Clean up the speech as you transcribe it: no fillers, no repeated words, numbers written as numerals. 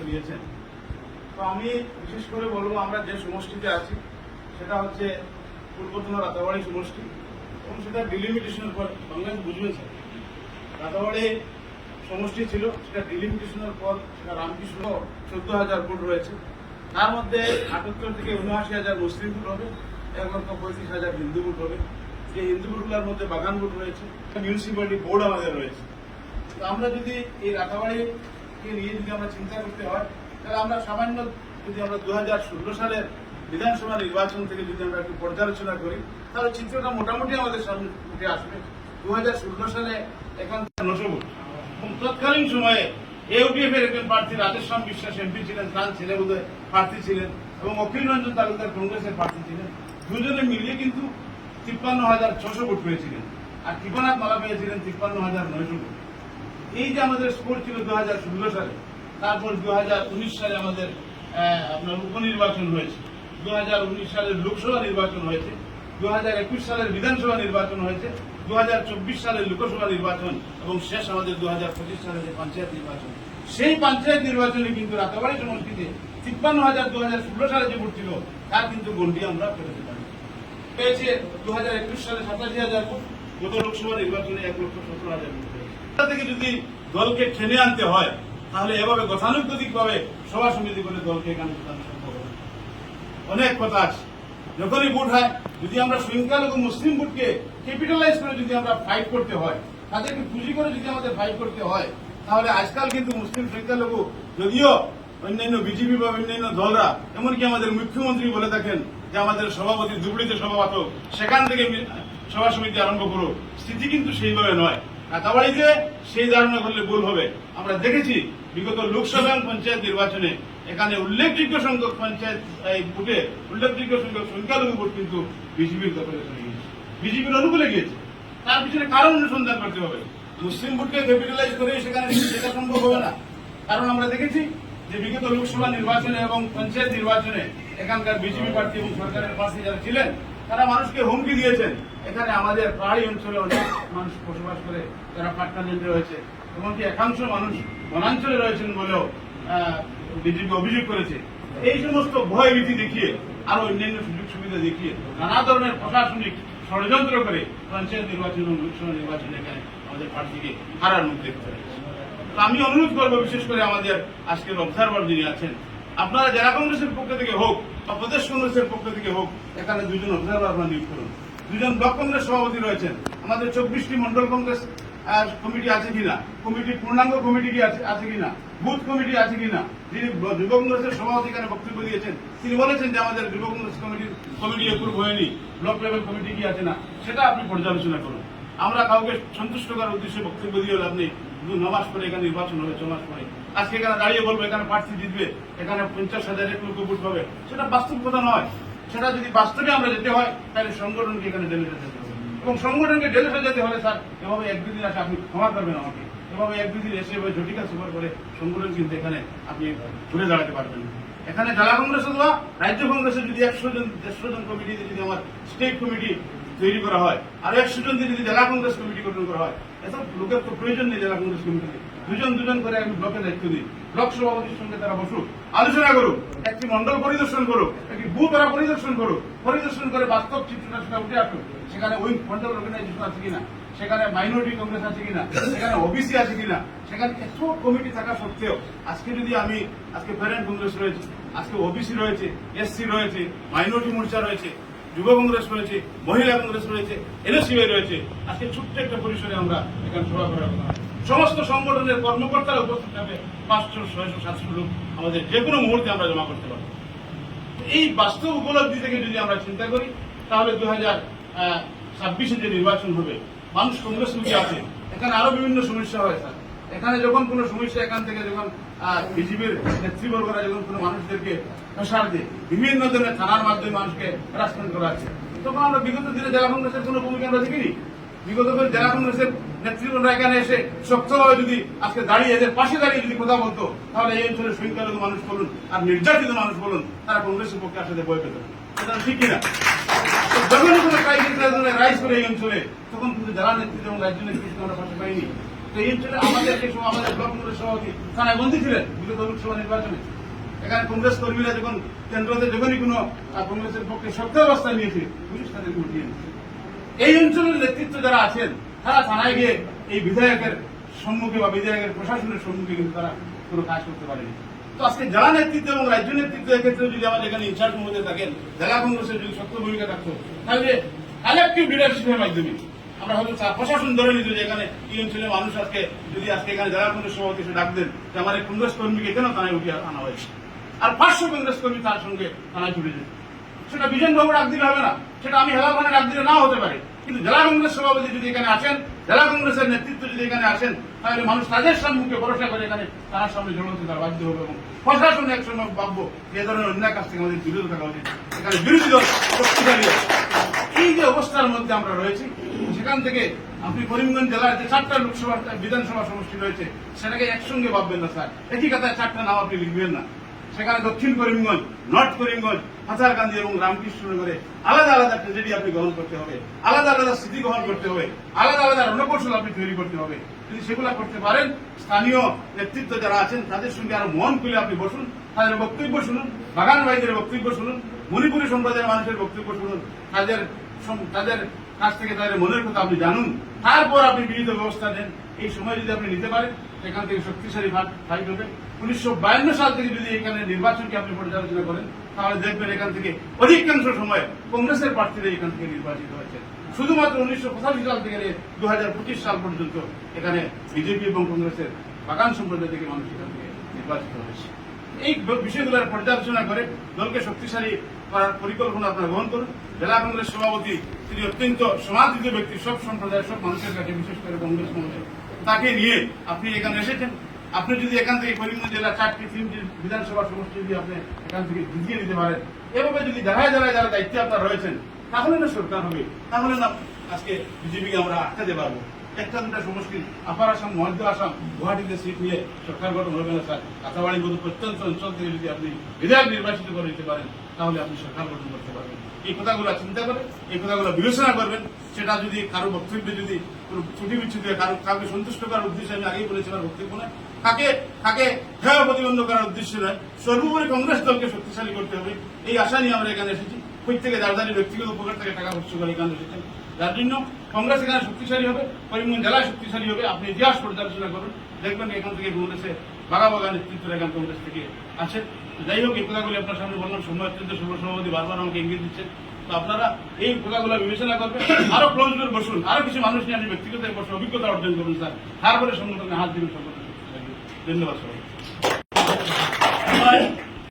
নিয়েছেন। তো আমি বিশেষ করে বলবো, আমরা যে সমষ্টিতে আছি সেটা হচ্ছে পূর্বতন রাতাবাড়ি সমষ্টি, এবং সেটা ডিলিমিটেশনের পর বাংলাদেশ বুঝবেন স্যার, রাতাবাড়ি সমষ্টি ছিল, সেটা ডিলিমিটেশনের পর সেটা রামকৃষ্ণ 14,000 ভোট রয়েছে। তার মধ্যে 78 থেকে 79,000 মুসলিম ভোট হবে, 1,35,000 হিন্দু ভোট হবে। এই হিন্দু ভোটগুলোর মধ্যে বাগান ভোট রয়েছে, মিউনিসিপ্যালিটি বোর্ড আমাদের রয়েছে। তো আমরা যদি এই রাতাবাড়িকে নিয়ে যদি আমরা চিন্তা করতে হয়, তাহলে আমরা সামান্য যদি আমরা 2016 সালের বিধানসভা নির্বাচন থেকে যদি আমরা একটু পর্যালোচনা করি, তাহলে চিত্রটা মোটামুটি আমাদের সামনে উঠে আসবে। 2016 সালে এখান থেকে 900 ভোট, এবং তৎকালীন সময়ে ইউডিএফ এর একজন প্রার্থী রাজেশ্যাম বিশ্বাস এমপি ছিলেন, তার ছেলে বোধহয় প্রার্থী ছিলেন, এবং অখিল রঞ্জন তালুকদার কংগ্রেসের প্রার্থী ছিলেন। দুজনে মিলিয়ে কিন্তু 53,600 ভোট পেয়েছিলেন, আর কৃপানাথ মালা পেয়েছিলেন 53,900 ভোট। এই যে আমাদের স্কোর ছিল 2016 সালে, তারপর 2019 সালে আমাদের আপনার উপনির্বাচন হয়েছে, 2019 সালের লোকসভা নির্বাচন হয়েছে, 2021 সালের বিধানসভা নির্বাচন হয়েছে, 2024 সালের লোকসভা নির্বাচন, এবং শেষ আমাদের 2025 সালের যে পঞ্চায়েত নির্বাচন। সেই পঞ্চায়েত নির্বাচনে কিন্তু রাতাবাড়ি সমষ্টিতে 53,000 2016 সালে যে ভোট ছিল, তার কিন্তু গন্ডি আমরা পেতে পারি। পেয়েছে 2021 সালে 87,000 ভোট, গত লোকসভা নির্বাচনে 1,17,000 ভোট পেয়েছে। থেকে যদি দলকে টেনে আনতে হয়, তাহলে এভাবে গতানুগতিক ভাবে সভা সমিতি করে দলকে এখানে সম্ভব হবে। অনেক কথা আছে, যখনই ভোট হয়, যদি আমরা সংখ্যালঘু মুসলিম ভোটকে ক্যাপিটালাইজ করে যদি আমরা ফাইট করতে হয়, তাদেরকে পুঁজি করে যদি আমাদের ফাইট করতে হয়, তাহলে আজকাল কিন্তু মুসলিম সংখ্যালঘু, যদিও অন্যান্য বিজেপি বা অন্যান্য দলরা, এমনকি আমাদের মুখ্যমন্ত্রী বলে থাকেন যে আমাদের সভাপতি দুবড়িতে সভাপত, সেখান থেকে সভা সমিতি আরম্ভ করো, স্থিতি কিন্তু সেইভাবে নয়। রাতাবাড়িতে সেই ধারণা করলে ভুল হবে। আমরা দেখেছি বিগত লোকসভা এবং পঞ্চায়েত নির্বাচনে এখানে উল্লেখযোগ্য সংখ্যক পঞ্চায়েত ভোটে উল্লেখযোগ্য সংখ্যক সংখ্যালঘু ভোট কিন্তু বিজেপির দখলে চলে গিয়েছে, বিজেপির অনুকূলে গিয়েছে। তার পিছনে কারণ অনুসন্ধান করতে হবে। মুসলিম ভোটকে ক্যাপিটালাইজ করে সেখানে সেটা সম্ভব হবে না, কারণ আমরা দেখেছি যে বিগত লোকসভা নির্বাচনে এবং পঞ্চায়েত নির্বাচনে এখানকার বিজেপি প্রার্থী এবং সরকারের প্রার্থী যারা ছিলেন, তারা মানুষকে হুমকি দিয়েছেন। এখানে আমাদের পাহাড়ি অঞ্চলে অনেক মানুষ বসবাস করে, যারা পাট্টালেন্ডে রয়েছে, এমনকি একাংশ মানুষ বনাঞ্চলে রয়েছেন বলেও বিজেপি অভিযোগ করেছে। এই সমস্ত ভয় ভীতি দেখিয়ে, আরো অন্যান্য সুযোগ সুবিধা দেখিয়ে, নানা ধরনের প্রশাসনিক ষড়যন্ত্র করে পঞ্চায়েত নির্বাচন এবং লোকসভা নির্বাচনে এখানে আমাদের প্রার্থীকে হারার মুখ দেখতে হয়েছে। তো আমি অনুরোধ করবো, বিশেষ করে আমাদের আজকের অবজারভার যিনি আছেন, আপনারা জেলা কংগ্রেসের পক্ষ থেকে হোক বা প্রদেশ কংগ্রেসের পক্ষ থেকে হোক, এখানে 2 জন অবজারভার আপনারা নিয়োগ করুন। 2 জন ব্লক কংগ্রেস সভাপতি রয়েছেন, আমাদের 24টি মন্ডল কংগ্রেস কমিটি আছে কিনা, কমিটি পূর্ণাঙ্গ কমিটি কি আছে কিনা, বুথ কমিটি আছে কিনা। যিনি যুব কংগ্রেসের সভাপতি এখানে বক্তব্য দিয়েছেন, তিনি বলেছেন যে আমাদের যুব কংগ্রেস কমিটি এপ্রুভ হয়নি, ব্লক লেভেল কমিটি কি আছে না, সেটা আপনি পর্যালোচনা করুন। আমরা কাউকে সন্তুষ্ট করার উদ্দেশ্যে বক্তব্য দিয়ে লাভ নেই। 2 মাস পরে এখানে নির্বাচন হবে, 6 মাস পরে আজকে এখানে দাঁড়িয়ে বলবো এখানে প্রার্থী জিতবে, এখানে 50,000 1 লক্ষ ভোট পাবে, সেটা বাস্তব কথা নয়। সেটা যদি বাস্তবে আমরা যেতে হয়, তাহলে সংগঠনকে এখানে ডেলে যেতে হবে, এবং সংগঠনকে ডেলে যেতে হলে স্যার এভাবে 1-2 দিন আসে, আপনি ক্ষমা করবেন আমাকে, এভাবে 1-2 দিন এসে ঝটিকা সুপার করে সংগঠন কিন্তু এখানে আপনি ঘুরে দাঁড়াতে পারবেন না। এখানে জেলা কংগ্রেস অথবা রাজ্য কংগ্রেসের যদি 100 জন 150 জন কমিটিতে যদি আমার স্টেট কমিটি তৈরি করা হয়, আর 100 জন যদি জেলা কংগ্রেস কমিটি গঠন করা হয়, এত লোকের তো প্রয়োজন নেই। জেলা কংগ্রেস কমিটিতে 2 জন 2 জন করে আমি ব্লকের দায়িত্ব দিই, ব্লক সভাপতির সঙ্গে তারা বসুক, আলোচনা করুক, একটি মন্ডল পরিদর্শন করুক, একটি বুথ তারা পরিদর্শন করুক, পরিদর্শন করে বাস্তব চিত্রটা সেটা উঠে আসুক। সেখানে ওই মন্ডল অর্গানাইজেশন আছে কিনা, সেখানে মাইনরিটি কংগ্রেস আছে কিনা, সেখানে ওবিসি আছে কিনা, সেখানে এত কমিটি থাকা সত্ত্বেও আজকে যদি আমি আজকে প্যারেন্ট কংগ্রেস রয়েছে, আজকে ওবিসি রয়েছে, এসসি রয়েছে, মাইনরিটি মোর্চা রয়েছে, যুব কংগ্রেস রয়েছে, মহিলা কংগ্রেস রয়েছে, এনএসইউ রয়েছে, আজকে ছোট্ট একটা পরিসরে আমরা এখানে সভা করার কথা। সমস্ত সংগঠনের কর্মকর্তারা উপস্থিত থাকবে, 500, 600, 700 লোক আমাদের যে কোনো মুহূর্তে আমরা জমা করতে পারবো। এই বাস্তব উপলব্ধি থেকে যদি আমরা চিন্তা করি, তাহলে 2026-এ যে নির্বাচন হবে, মানুষ কংগ্রেস মুখী আছে। এখানে আরো বিভিন্ন সমস্যা হয় স্যার, এখানে যখন কোনো সমস্যা এখান থেকে যখন বিজেপির নেতৃবর্গরা যখন কোনো মানুষদেরকে প্রেসার দিয়ে বিভিন্ন ধরনের থানার মাধ্যমে মানুষকে হ্যারাসমেন্ট করা আছে, তখন আমরা বিগত দিনে জেলা কংগ্রেসের কোনো ভূমিকা আমরা দেখিনি। বিগত দিনে জেলা কংগ্রেসের নেতৃবৃন্দরা এখানে এসে শক্তভাবে যদি আজকে দাঁড়িয়ে এদের পাশে দাঁড়িয়ে যদি কথা বলতো, তাহলে এই অঞ্চলের সংখ্যালঘু মানুষ বলুন আর নির্যাতিত মানুষ বলুন, তারা কংগ্রেসের পক্ষে আসলে ভয় পেত। এটা ঠিক কিনা? যখনই কোনো ক্রাইসিস রাইজ করে এই অঞ্চলে, তখন কিন্তু জেলা নেতৃত্ব এবং রাজ্য নেতৃত্ব আমরা পাশে পাইনি। তো এই অঞ্চলে আমাদের সেই সময় আমাদের ব্লক কংগ্রেস সভাপতি থানায় বন্দী ছিলেন বিগত লোকসভা নির্বাচনে। এখানে কংগ্রেস কর্মীরা যখন কেন্দ্রতে যখনই কোনো কংগ্রেসের পক্ষে শক্ত অবস্থা নিয়েছে, পুলিশ তাদেরকে উঠিয়ে নিয়েছে। এই অঞ্চলের নেতৃত্ব যারা আছেন তারা থানায় গিয়ে এই বিধায়কের সম্মুখে বা বিধায়কের প্রশাসনের সম্মুখে কিন্তু তারা কোনো কাজ করতে পারেনি। তো আজকে জেলা নেতৃত্ব এবং রাজ্য নেতৃত্ব ক্ষেত্রে যদি আমাদের এখানে ইনচার্জ মধ্যে থাকেন, জেলা কংগ্রেসের যদি শক্ত ভূমিকা থাকতো, তাহলে কালেক্টিভ লিডারশিপের মাধ্যমে আমরা হয়তো প্রশাসন ধরে নিত যে এখানে এই অঞ্চলের মানুষ আজকে যদি আজকে এখানে জেলা কংগ্রেস সভাপতি এসে ডাক দেন যে আমার এই কংগ্রেস কর্মীকে কেন থানায় উঠিয়ে আনা হয়েছে, আর 500 কংগ্রেস কর্মী তার সঙ্গে থানায় ছুটে যেত। সেটা বিজন বাবু ডাক দিলে হবে না, সেটা আমি হেলাল খানে ডাক দিলে নাও হতে পারে, কিন্তু জেলা কংগ্রেস সভাপতি যদি এখানে আসেন, জেলা কংগ্রেসের নেতৃত্ব যদি এখানে আসেন, তাহলে মানুষ তাদের সম্মুখে ভরসা করে এখানে তার সামনে জড়ো হতে তার বাধ্য হবে এবং প্রশাসন একসময় ভাববো যে ধরনের অন্যায় কাছ থেকে আমাদের বিরত থাকা উচিত। এখানে বিরোধী দল শক্তিশালী। এই যে অবস্থার মধ্যে আমরা রয়েছি, সেখান থেকে আপনি করিমগঞ্জ জেলার যে 4টা লোকসভা বিধানসভা সমষ্টি রয়েছে সেটাকে একসঙ্গে ভাববেন না স্যার, একই কথায় 4টা নাম আপনি লিখবেন না। সেখানে দক্ষিণ করিমগঞ্জ, নর্থ করিমগঞ্জ, হাজারকান্দি এবং রামকৃষ্ণনগরে আলাদা আলাদা ট্রেজেডি আপনি গ্রহণ করতে হবে, আলাদা আলাদা স্মৃতি গ্রহণ করতে হবে, আলাদা আলাদা রণকৌশল আপনি তৈরি করতে হবে। যদি সেগুলো করতে পারেন, স্থানীয় নেতৃত্ব যারা আছেন তাদের সঙ্গে আরো মন খুলে আপনি বসুন, তাদের বক্তব্য শুনুন, বাগান ভাইদের বক্তব্য শুনুন, মণিপুরী সম্প্রদায়ের মানুষের বক্তব্য শুনুন, তাদের কাছ থেকে তাদের মনের কথা আপনি জানুন, তারপর আপনি বিহিত ব্যবস্থা নেন। এই সময় যদি আপনি নিতে পারেন, সেখান থেকে শক্তিশালী ফাইট হবে। 1952 সাল থেকে যদি এখানে নির্বাচনকে আপনি পর্যালোচনা করেন, তাহলে দেখবেন এখান থেকে অধিকাংশ সময় কংগ্রেসের প্রার্থীরা এখান থেকে নির্বাচিত হয়েছে। শুধুমাত্র 1985 সাল থেকে 2025 সাল পর্যন্ত এখানে বিজেপি এবং কংগ্রেসের বাগান সম্প্রদায় থেকে মানুষ এখান থেকে নির্বাচিত হয়েছে। এই বিষয়গুলোর পর্যালোচনা করে দলকে শক্তিশালী করার পরিকল্পনা আপনারা গ্রহণ করুন। জেলা কংগ্রেস সভাপতি তিনি অত্যন্ত সমাদৃত ব্যক্তি, সব সম্প্রদায়ের সব মানুষের কাছে, বিশেষ করে কংগ্রেস মহলে। তাকে নিয়ে আপনি এখানে এসেছেন। আপনি যদি এখান থেকে করিমগঞ্জ জেলার 4টি 3টি বিধানসভা সমষ্টি যদি আপনি এখান থেকে জিতিয়ে নিতে পারেন, এভাবে যদি জেলায় জেলায় যারা দায়িত্বে আপনার রয়েছেন, তাহলে না সরকার হবে, তাহলে না আজকে বিজেপিকে আমরা আটকাতে পারবো। একটা দুটা সমষ্টি আপার আসাম, মধ্য আসাম, গুয়াহাটিতে সিট নিয়ে সরকার গঠন হবে না স্যার। কাঁচাবাড়ির মতো প্রত্যন্ত অঞ্চল থেকে যদি আপনি বিধায়ক নির্বাচিত করে দিতে পারেন, তাহলে আপনি সরকার গঠন করতে পারবেন। এই কথাগুলো চিন্তা করে, এই কথাগুলো বিবেচনা করবেন। সেটা যদি কারো বক্তব্যে যদি কোনো ত্রুটি বিচ্ছুতি হয়, কাউকে সন্তুষ্ট করার উদ্দেশ্যে, আমি আগেই বলেছি আমার বক্তব্য নয়, কাকে হেয় প্রতিবন্ধ করার উদ্দেশ্যে নয়, সর্বোপরি কংগ্রেস দলকে শক্তিশালী করতে হবে। এই আশা নিয়ে আমরা এখানে এসেছি। প্রত্যেকে দারদারি ব্যক্তিগত উপকার থেকে টাকা খরচ করে এখানে এসেছেন, যার জন্য কংগ্রেস এখানে শক্তিশালী হবে, করিমগঞ্জ জেলায় শক্তিশালী হবে। আপনি ইতিহাস পর্যালোচনা করুন, দেখবেন এখান থেকে কংগ্রেসে বাগা নেতৃত্ব এখান কংগ্রেস থেকে আছে। যাই হোক, এই কথাগুলি আপনার সামনে বললাম। সময় অত্যন্ত সভাপতি বারবার আমাকে ইঙ্গিত দিচ্ছেন, তো আপনারা এই কথাগুলো বিবেচনা করবেন। আরো ক্লোজ ডোর বসুন, আরো কিছু মানুষ নিয়ে আপনি ব্যক্তিগত বসে অভিজ্ঞতা অর্জন করুন স্যার, তারপরে সংগঠনে হাত দিবেন। সংগঠন ধন্যবাদ সবাই।